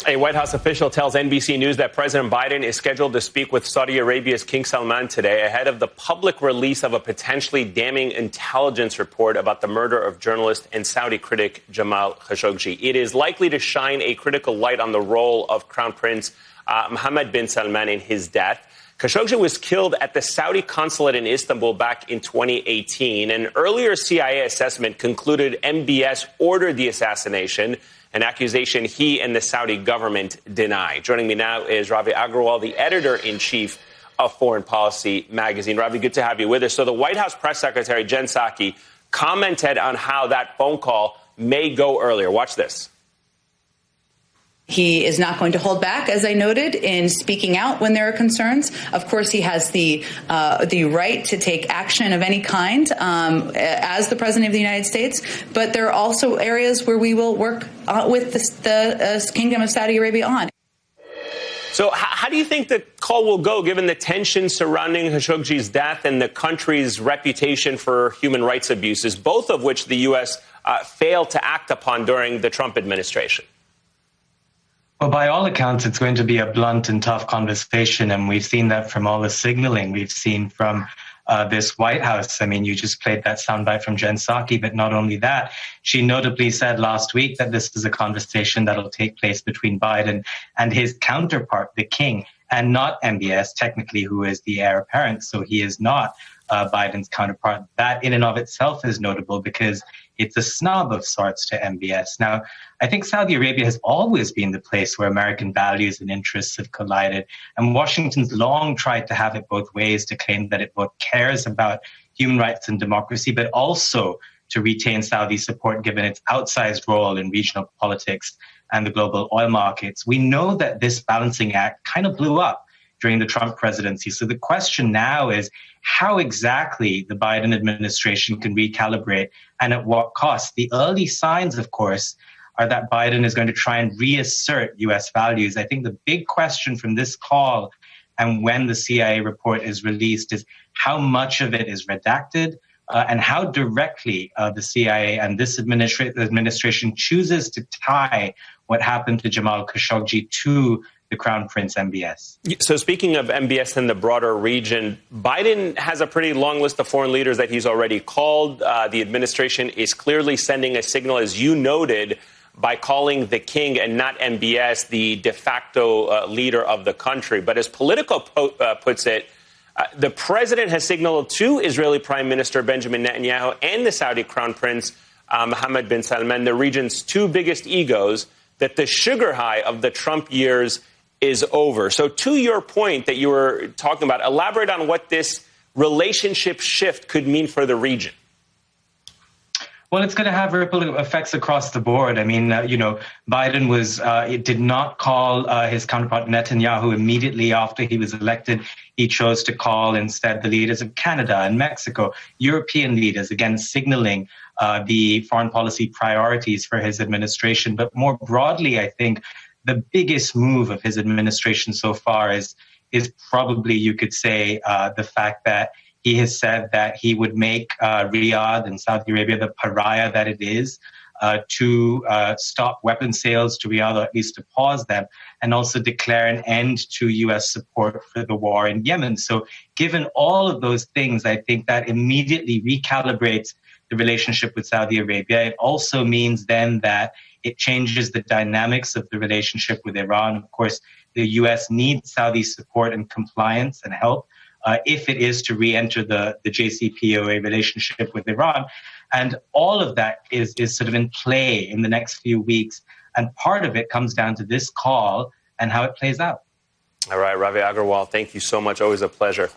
A White House official tells NBC News that President Biden is scheduled to speak with Saudi Arabia's King Salman today ahead of the public release of a potentially damning intelligence report about the murder of journalist and Saudi critic Jamal Khashoggi. It is likely to shine a critical light on the role of Crown Prince Mohammed bin Salman in his death. Khashoggi was killed at the Saudi consulate in Istanbul back in 2018. An earlier CIA assessment concluded MBS ordered the assassination, an accusation he and the Saudi government deny. Joining me now is Ravi Agrawal, the editor-in-chief of Foreign Policy magazine. Ravi, good to have you with us. So the White House press secretary, Jen Psaki, commented on how that phone call may go earlier. Watch this. He is not going to hold back, as I noted, in speaking out when there are concerns. Of course, he has the right to take action of any kind as the president of the United States. But there are also areas where we will work with the Kingdom of Saudi Arabia on. So how do you think the call will go, given the tension surrounding Khashoggi's death and the country's reputation for human rights abuses, both of which the U.S. Failed to act upon during the Trump administration? Well, by all accounts, it's going to be a blunt and tough conversation, and we've seen that from all the signaling we've seen from this White House. I mean, you just played that soundbite from Jen Psaki, but not only that, she notably said last week that this is a conversation that'll take place between Biden and his counterpart, the king, and not MBS, technically, who is the heir apparent. So he is not Biden's counterpart. That in and of itself is notable because it's a snub of sorts to MBS. Now, I think Saudi Arabia has always been the place where American values and interests have collided. And Washington's long tried to have it both ways, to claim that it both cares about human rights and democracy, but also to retain Saudi support given its outsized role in regional politics and the global oil markets. We know that this balancing act kind of blew up during the Trump presidency. So the question now is how exactly the Biden administration can recalibrate and at what cost. The early signs, of course, are that Biden is going to try and reassert U.S. values. I think the big question from this call and when the CIA report is released is how much of it is redacted and how directly the CIA and this administration chooses to tie what happened to Jamal Khashoggi to the Crown Prince MBS. So speaking of MBS in the broader region, Biden has a pretty long list of foreign leaders that he's already called. The administration is clearly sending a signal, as you noted, by calling the king and not MBS the de facto leader of the country. But as Politico puts it, the president has signaled to Israeli Prime Minister Benjamin Netanyahu and the Saudi Crown Prince Mohammed bin Salman, the region's two biggest egos, that the sugar high of the Trump years is over. So to your point that you were talking about, elaborate on what this relationship shift could mean for the region. Well, it's going to have ripple effects across the board. I mean, Biden did not call his counterpart Netanyahu immediately after he was elected. He chose to call instead the leaders of Canada and Mexico, European leaders, again, signaling the foreign policy priorities for his administration. But more broadly, I think the biggest move of his administration so far is probably, you could say, the fact that he has said that he would make Riyadh and Saudi Arabia the pariah that it is, to stop weapon sales to Riyadh, or at least to pause them, and also declare an end to U.S. support for the war in Yemen. So given all of those things, I think that immediately recalibrates the relationship with Saudi Arabia. It also means then that it changes the dynamics of the relationship with Iran. Of course, the U.S. needs Saudi support and compliance and help if it is to re-enter the JCPOA relationship with Iran. And all of that is sort of in play in the next few weeks. And part of it comes down to this call and how it plays out. All right, Ravi Agrawal, thank you so much. Always a pleasure.